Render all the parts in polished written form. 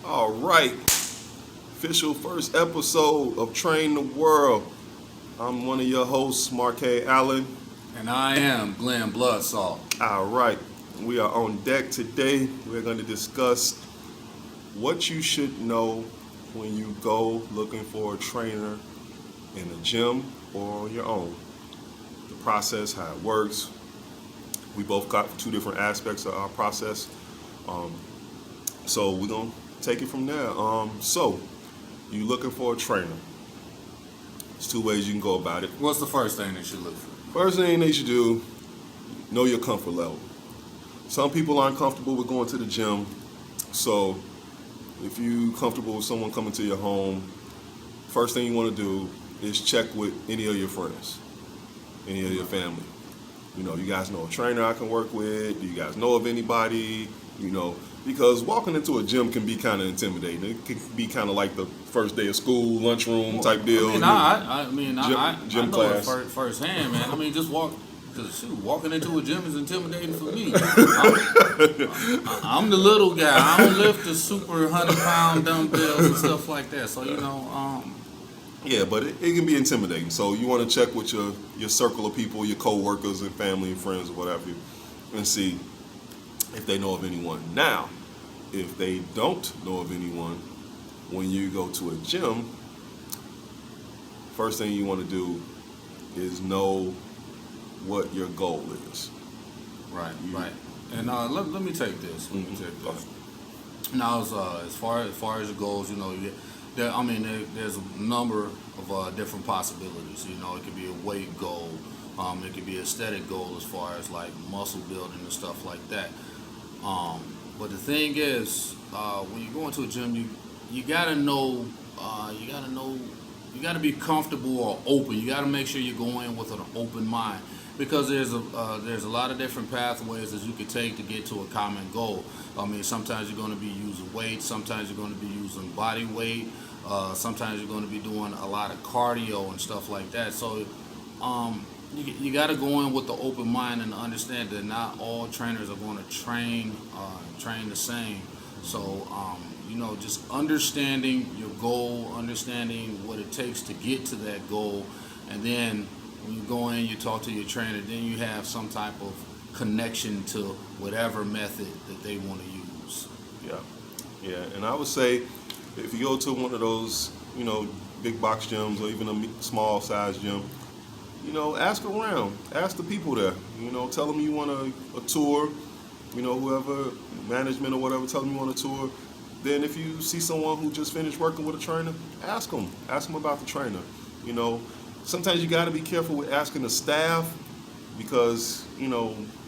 All right, official first episode of Train the World. I'm one of your hosts, Markane. And I am Glen Bloodsaw. All right, we are on deck today. We're going to discuss what you should know when you go looking for a trainer in a gym or on your own. The process, how it works. We both got two different aspects of our process. So we're going to take it from there. So you're looking for a trainer. There's two ways you can go about it. What's the first thing they should look for? First thing they should do, know your comfort level. Some people aren't comfortable with going to the gym. So if you're comfortable with someone coming to your home, first thing you want to do is check with any of your friends, any of your family. You know, you guys know a trainer I can work with? Do you guys know of anybody? You know, because walking into a gym can be kind of intimidating. It can be kind of like the first day of school, lunchroom type deal. I Gym know class. it firsthand, man. I mean, just walking into a gym is intimidating for me. I'm the little guy. I don't lift the super 100-pound dumbbells and stuff like that. So, Yeah, but it can be intimidating. So you want to check with your circle of people, your co-workers and family and friends or whatever, and see if they know of anyone. Now, if they don't know of anyone, when you go to a gym, first thing you want to do is know what your goal is. Right. And let me take this. Now, as far as your goals, there's a number of different possibilities. You know, it could be a weight goal. It could be an aesthetic goal as far as like muscle building and stuff like that. But the thing is, when you go into a gym, you gotta know, you gotta be comfortable or open. You gotta make sure you go in with an open mind, because there's a lot of different pathways that you could take to get to a common goal. I mean, sometimes you're going to be using weight, sometimes you're going to be using body weight, sometimes you're going to be doing a lot of cardio and stuff like that. So you got to go in with the open mind and understand that not all trainers are going to train the same. So just understanding your goal, understanding what it takes to get to that goal, and then when you go in, you talk to your trainer, then you have some type of connection to whatever method that they want to use. Yeah, and I would say if you go to one of those, big box gyms or even a small size gym, ask around, ask the people there, tell them you want a tour, whoever, management or whatever, tell them you want a tour. Then if you see someone who just finished working with a trainer, ask them about the trainer. Sometimes you got to be careful with asking the staff, because,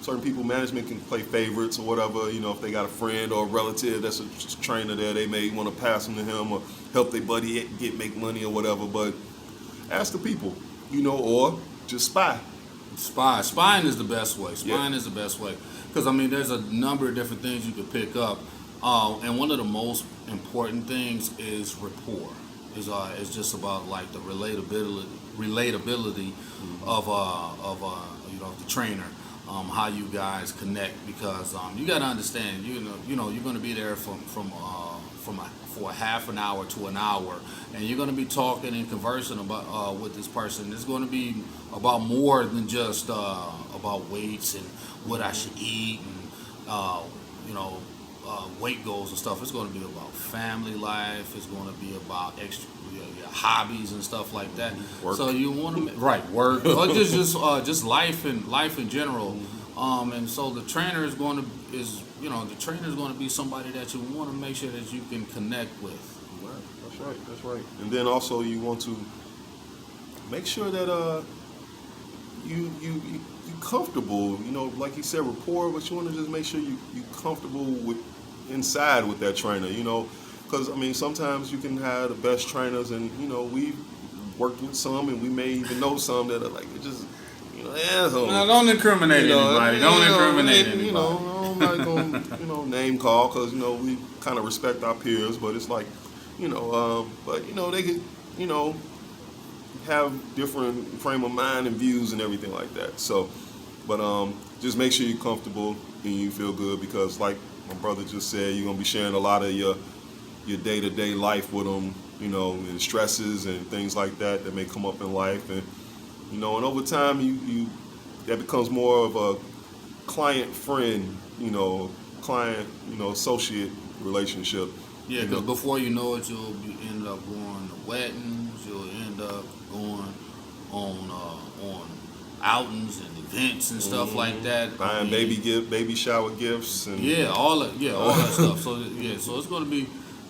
certain people, management can play favorites or whatever. If they got a friend or a relative that's a trainer there, they may want to pass them to him or help their buddy make money or whatever. But ask the people, or just spy. Spying is the best way. Spying is the best way. Because, there's a number of different things you could pick up. And one of the most important things is rapport. It's just about like the relatability of the trainer, how you guys connect, because you got to understand, you're going to be there for a half an hour to an hour, and you're going to be talking and conversing about with this person. It's going to be about more than just about weights and what I should eat and weight goals and stuff. It's going to be about family life. It's going to be about extra hobbies and stuff like that. Work. So you want to work or just life in general. And so the trainer is going to be somebody that you want to make sure that you can connect with. Right. That's right. And then also you want to make sure that you comfortable. Like you said, rapport, but you want to just make sure you comfortable with inside with that trainer. Because sometimes you can have the best trainers, and we worked with some, and we may even know some that are like just assholes. No, don't incriminate anybody. Don't incriminate anybody. I'm not gonna name call, because we kind of respect our peers, but it's like they could have different frame of mind and views and everything like that. So, but just make sure you're comfortable and you feel good, because like my brother just said, you're gonna be sharing a lot of your your day-to-day life with them, and stresses and things like that may come up in life, and and over time you that becomes more of a client friend, client associate relationship. Yeah, because before you know it, you'll end up going to weddings. You'll end up going on outings and events and stuff like that. Buying baby shower gifts, and all that stuff. So so it's going to be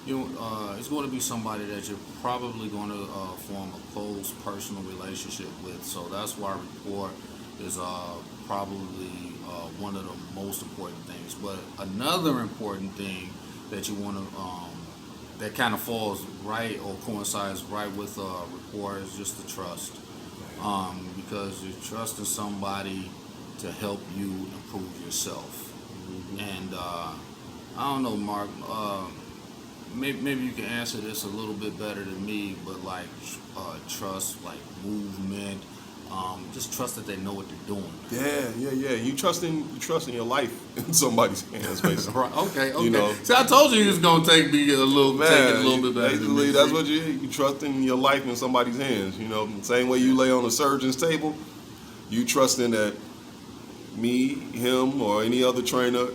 it's going to be somebody that you're probably going to form a close personal relationship with. So that's why rapport is probably one of the most important things. But another important thing that you want to that kind of falls right or coincides right with rapport is just the trust, because you're trusting somebody to help you improve yourself. And I don't know, Mark, maybe you can answer this a little bit better than me, but like trust, like movement, just trust that they know what they're doing. Yeah. You trusting your life in somebody's hands, basically. Right. Okay. See, I told you he was gonna take me a little bit better. Basically, that's what you trusting your life in somebody's hands. Same way you lay on a surgeon's table, you trusting that me, him, or any other trainer,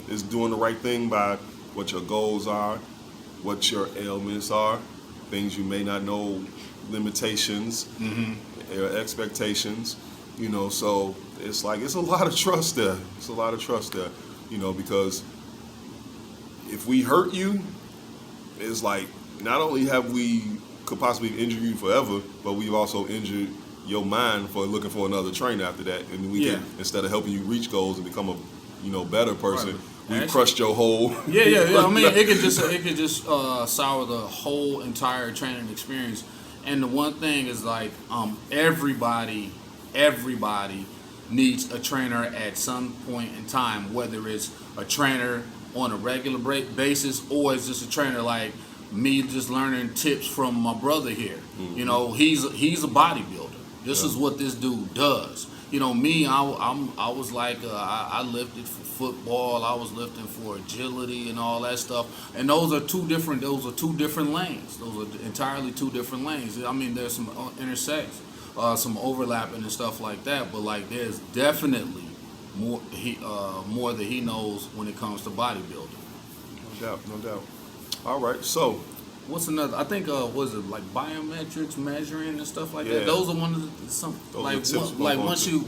is doing the right thing by what your goals are, what your ailments are, things you may not know, limitations, your expectations, so it's a lot of trust there. It's a lot of trust there, because if we hurt you, it's like not only have we could possibly injure you forever, but we've also injured your mind for looking for another trainer after that. And we can, instead of helping you reach goals and become a better person, we've crushed your whole. Yeah. I mean, it could just sour the whole entire training experience. And the one thing is like everybody needs a trainer at some point in time, whether it's a trainer on a regular basis or it's just a trainer like me just learning tips from my brother here. He's a bodybuilder. This is what this dude does. Me, I was like I lifted for football. I was lifting for agility and all that stuff. And those are two different lanes. Those are entirely two different lanes. I mean, there's some intersects, some overlapping and stuff like that. But like, there's definitely more that he knows when it comes to bodybuilding. No doubt. All right, so. What's another? I think was it like biometrics, measuring and stuff like that. Those are one of the some once you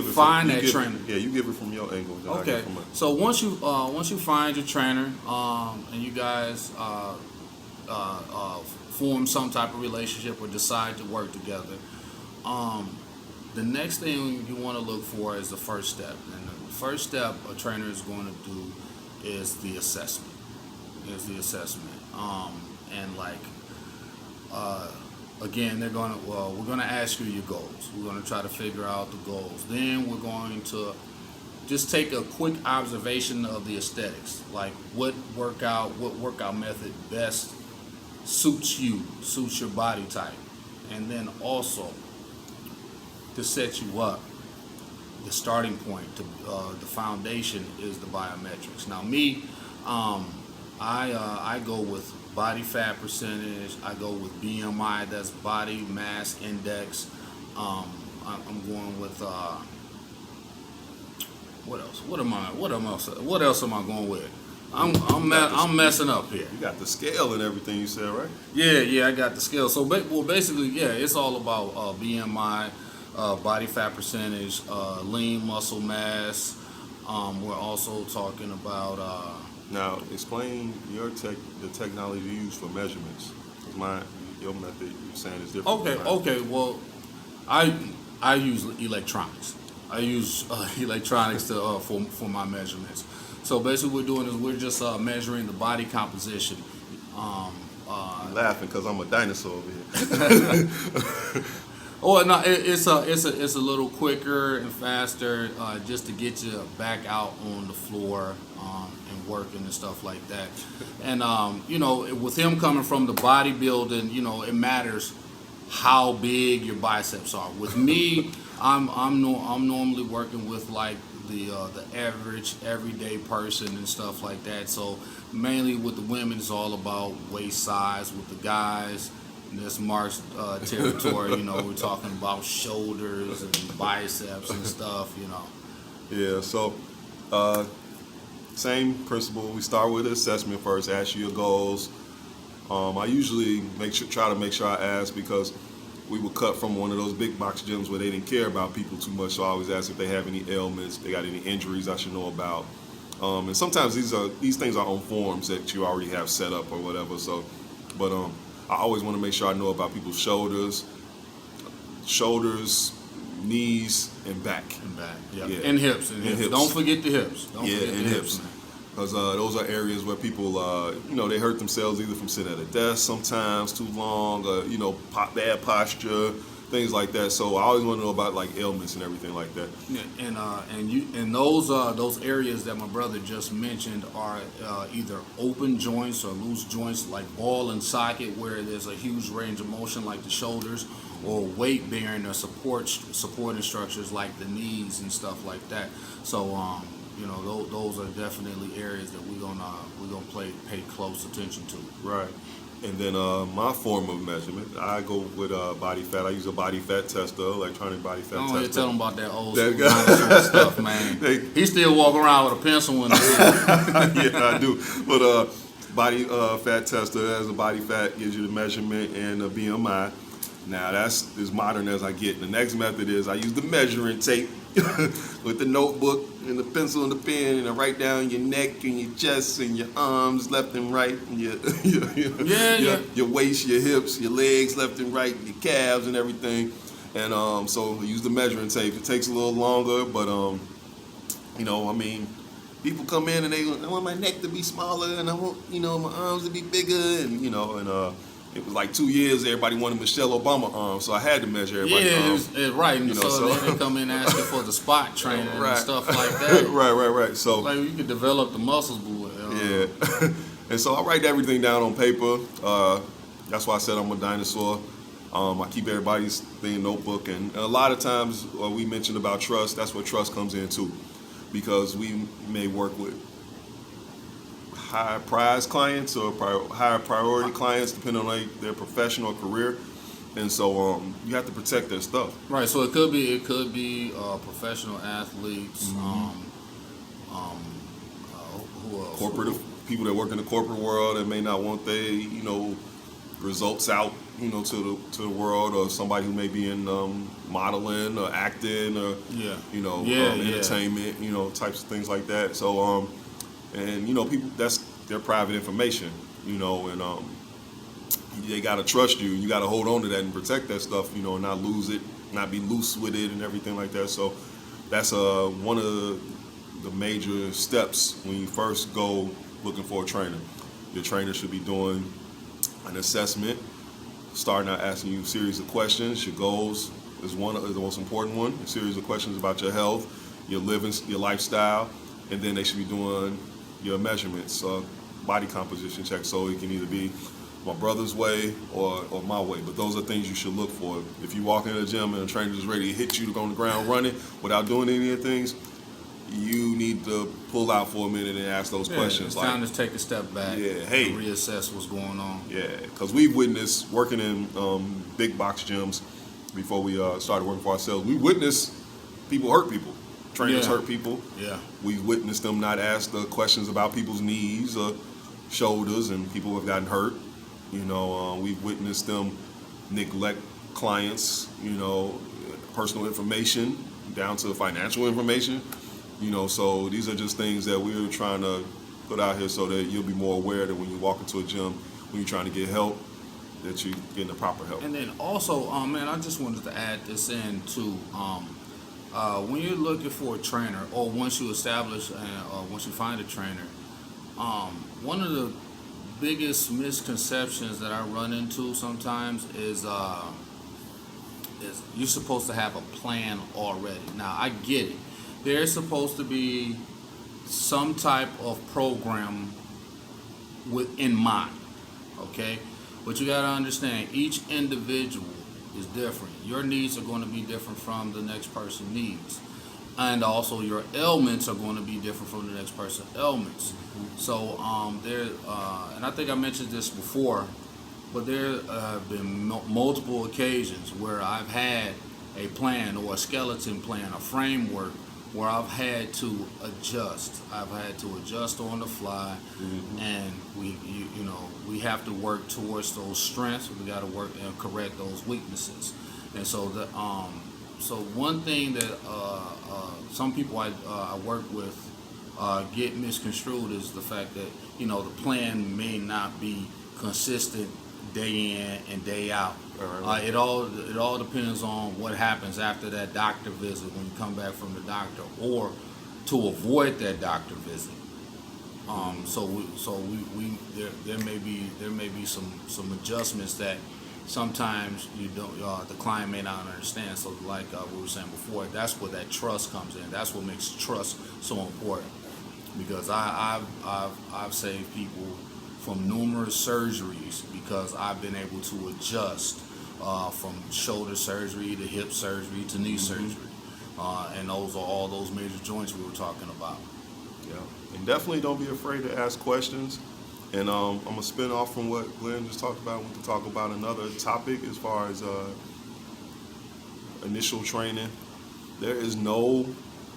find that trainer. Yeah, you give it from your angle. Okay. So once you find your trainer, and you guys form some type of relationship or decide to work together, the next thing you want to look for is the first step. And the first step a trainer is going to do is the assessment. And like again, we're gonna ask you your goals. We're gonna try to figure out the goals. Then we're going to just take a quick observation of the aesthetics, like what workout method best suits your body type. And then also to set you up, the starting point, the foundation is the biometrics. Now me, I go with body fat percentage. I go with BMI, that's body mass index. I'm going with what else? What else am I going with? I'm messing up here. You got the scale and everything you said, right? Yeah, I got the scale. So basically, it's all about BMI, body fat percentage, lean muscle mass. We're also talking about. Now, explain the technology you use for measurements. Your method you're saying is different. Okay. Well, I use electronics. I use electronics for my measurements. So basically, what we're doing is we're just measuring the body composition. I'm laughing because I'm a dinosaur over here. Oh no, it's a little quicker and faster, just to get you back out on the floor and working and stuff like that. And with him coming from the bodybuilding, it matters how big your biceps are. With me, I'm normally working with like the average everyday person and stuff like that. So mainly with the women, it's all about waist size. With the guys, this Mark's territory. You know, we're talking about shoulders and biceps and stuff. You know. Yeah. So same principle. We start with assessment first. Ask you your goals. I usually try to make sure I ask, because we were cut from one of those big box gyms where they didn't care about people too much. So I always ask if they have any ailments, if they got any injuries I should know about. And sometimes these things are on forms that you already have set up or whatever. So, but I always want to make sure I know about people's shoulders, knees, and back. And back, yeah. Yeah. And hips. Don't forget the hips. Don't forget the hips. Man. Because those are areas where people, they hurt themselves either from sitting at a desk sometimes too long, bad posture, things like that. So I always want to know about like ailments and everything like that. Yeah, and those areas that my brother just mentioned are either open joints or loose joints, like ball and socket, where there's a huge range of motion, like the shoulders, or weight bearing or supporting structures like the knees and stuff like that. So those are definitely areas that we're gonna pay close attention to. Right. And then my form of measurement, I go with body fat. I use a body fat tester, electronic body fat tester. Tell them about that old school stuff, man. He still walk around with a pencil in his hand. Yeah, I do. But body fat tester has a body fat, gives you the measurement and the BMI. Now that's as modern as I get. The next method is I use the measuring tape with the notebook and the pencil and the pen, and I write down your neck and your chest and your arms left and right, and your waist, your hips, your legs left and right, your calves and everything. And so I use the measuring tape. It takes a little longer, but people come in and I want my neck to be smaller, and I want my arms to be bigger, and it was like 2 years, everybody wanted Michelle Obama arms, so I had to measure everybody's arms. Yeah, right. And so they come in asking for the spot training and stuff like that. Right. So like you can develop the muscles, yeah. And so I write everything down on paper. That's why I said I'm a dinosaur. I keep everybody's thing notebook, and a lot of times we mentioned about trust. That's where trust comes in too, because we may work with high prize clients or higher priority clients, depending on their professional career, and so you have to protect their stuff. Right. So it could be professional athletes, who else? Corporate people that work in the corporate world that may not want their results out to the world, or somebody who may be in modeling or acting or entertainment, types of things like that. So and people, that's their private information, and they gotta trust you. You gotta hold on to that and protect that stuff, and not lose it, not be loose with it, and everything like that. So that's one of the major steps when you first go looking for a trainer. Your trainer should be doing an assessment, starting out asking you a series of questions. Your goals is the most important one. A series of questions about your health, your living, your lifestyle, and then they should be doing your measurements, body composition check. So it can either be my brother's way or my way. But those are things you should look for. If you walk into the gym and a trainer is ready to hit you to go on the ground running without doing any of the things, you need to pull out for a minute and ask those questions. It's time to take a step back. Yeah, hey, and reassess what's going on. Yeah, because we've witnessed working in big box gyms before we started working for ourselves. We witnessed people hurt people. Trainers hurt people. Yeah. We witnessed them not ask the questions about people's knees or shoulders, and people have gotten hurt. We've witnessed them neglect clients, personal information down to financial information. So these are just things that we're trying to put out here so that you'll be more aware that when you walk into a gym, when you're trying to get help, that you're getting the proper help. And then also, I just wanted to add this in too. When you're looking for a trainer, or once you establish, once you find a trainer, one of the biggest misconceptions that I run into sometimes is you're supposed to have a plan already. Now, I get it. There's supposed to be some type of program in mind, okay? But you got to understand, each individual is different. Your needs are going to be different from the next person's needs. and also your ailments are going to be different from the next person's ailments. So and I think I mentioned this before, but there have been multiple occasions where I've had a plan or a skeleton plan, a framework, where I've had to adjust. I've had to adjust on the fly, and we have to work towards those strengths. We got to work and correct those weaknesses. And so so one thing that some people I work with get misconstrued is the fact that the plan may not be consistent day in and day out. Right. It all depends on what happens after that doctor visit when you come back from the doctor, or to avoid that doctor visit. There may be some adjustments that sometimes the client may not understand. So like we were saying before, that's where that trust comes in. That's what makes trust so important, because I've saved people from numerous surgeries because I've been able to adjust from shoulder surgery to hip surgery to knee surgery, and those are all those major joints we were talking about. Yeah, and definitely don't be afraid to ask questions. And I'm gonna spin off from what Glenn just talked about. We can talk about another topic as far as initial training. There is no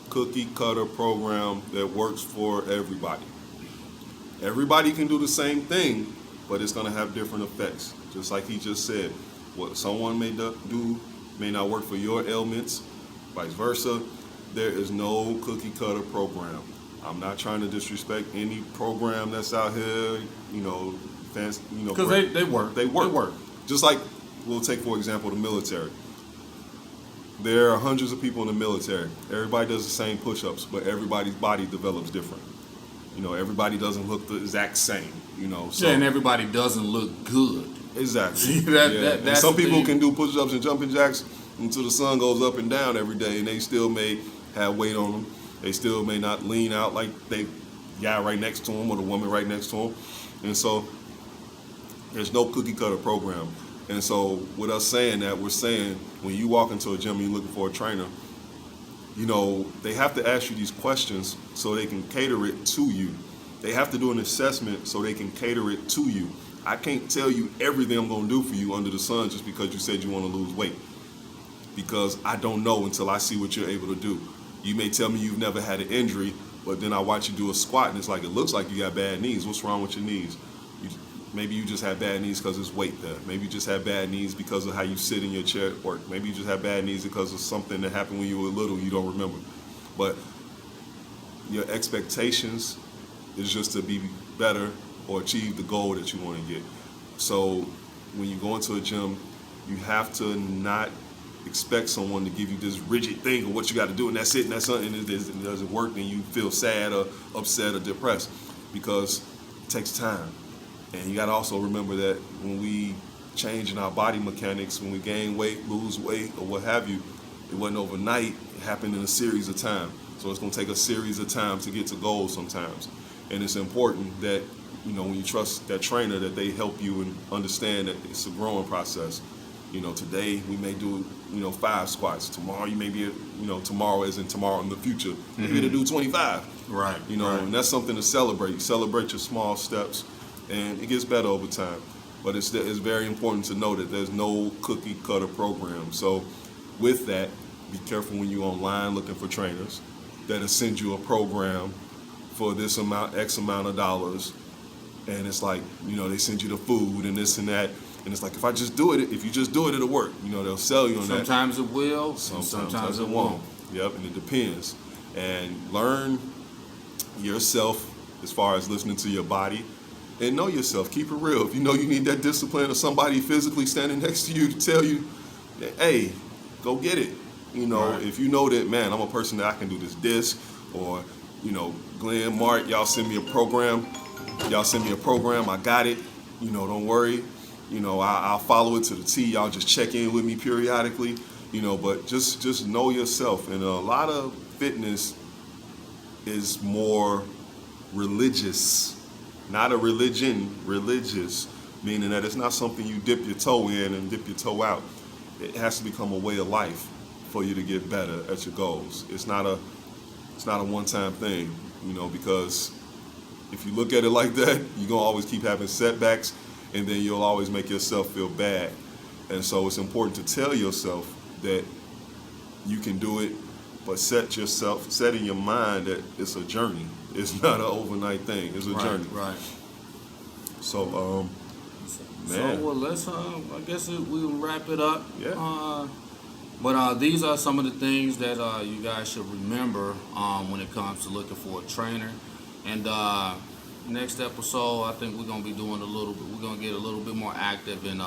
cookie cutter program that works for everybody. Everybody can do the same thing, but it's gonna have different effects. Just like he just said, what someone may do may not work for your ailments, vice versa. There is no cookie cutter program. I'm not trying to disrespect any program that's out here, fancy, because they work. They work. Just like, we'll take for example the military. There are hundreds of people in the military. Everybody does the same push-ups, but everybody's body develops different. Everybody doesn't look the exact same. So, and everybody doesn't look good. Exactly. See, and some people can do push-ups and jumping jacks until the sun goes up and down every day, and they still may have weight on them. They still may not lean out like the guy right next to them or the woman right next to them. And so there's no cookie cutter program. And so with us saying that, we're saying when you walk into a gym and you're looking for a trainer, they have to ask you these questions so they can cater it to you. They have to do an assessment so they can cater it to you. I can't tell you everything I'm going to do for you under the sun just because you said you want to lose weight, because I don't know until I see what you're able to do. You may tell me you've never had an injury, but then I watch you do a squat and it's like, it looks like you got bad knees. What's wrong with your knees? Maybe you just have bad knees because it's weight there. Maybe you just have bad knees because of how you sit in your chair at work. Maybe you just have bad knees because of something that happened when you were little you don't remember. But your expectations is just to be better or achieve the goal that you want to get. So when you go into a gym, you have to not expect someone to give you this rigid thing of what you got to do, and that's it, and that's something, and it doesn't work, and you feel sad or upset or depressed, because it takes time. And you got to also remember that when we change in our body mechanics, when we gain weight, lose weight, or what have you, it wasn't overnight. It happened in a series of time. So it's going to take a series of time to get to goals sometimes. And it's important that, when you trust that trainer, that they help you and understand that it's a growing process. Today we may do, 5 squats. Tomorrow you may be, tomorrow as in tomorrow in the future, maybe to do 25. Right. Right. And that's something to celebrate. Celebrate your small steps, and it gets better over time. But it's very important to know that there's no cookie cutter program. So with that, be careful when you're online looking for trainers that'll send you a program for this amount, X amount of dollars. And it's like, they send you the food and this and that. And it's like, if you just do it, it'll work. They'll sell you on that. Sometimes it will, sometimes it won't. Yep, and it depends. And learn yourself as far as listening to your body, and know yourself. Keep it real. If you know you need that discipline, or somebody physically standing next to you to tell you, hey, go get it. Right. If you know that, man, I'm a person that I can do this disc, or, Glenn, Mark, y'all send me a program. I got it. Don't worry. I'll follow it to the T. Y'all just check in with me periodically. But just know yourself. And a lot of fitness is more religious, not a religion, religious, meaning that it's not something you dip your toe in and dip your toe out. It has to become a way of life for you to get better at your goals. It's not It's not a one-time thing, you know, because if you look at it like that, you're gonna always keep having setbacks, and then you'll always make yourself feel bad. And so it's important to tell yourself that you can do it, but set in your mind that it's a journey. It's not an overnight thing. It's a journey. Right. So, So man. well, let's I guess we'll wrap it up. Yeah. But these are some of the things that you guys should remember when it comes to looking for a trainer. And next episode, I think we're gonna be doing we're gonna get a little bit more active and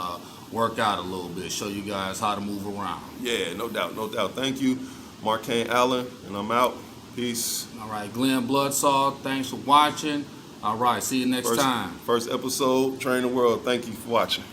work out a little bit, show you guys how to move around. Yeah, no doubt. Thank you, Markane Allen, and I'm out. Peace. All right, Glen Bloodsaw, thanks for watching. All right, see you next time. First episode, Train the World. Thank you for watching.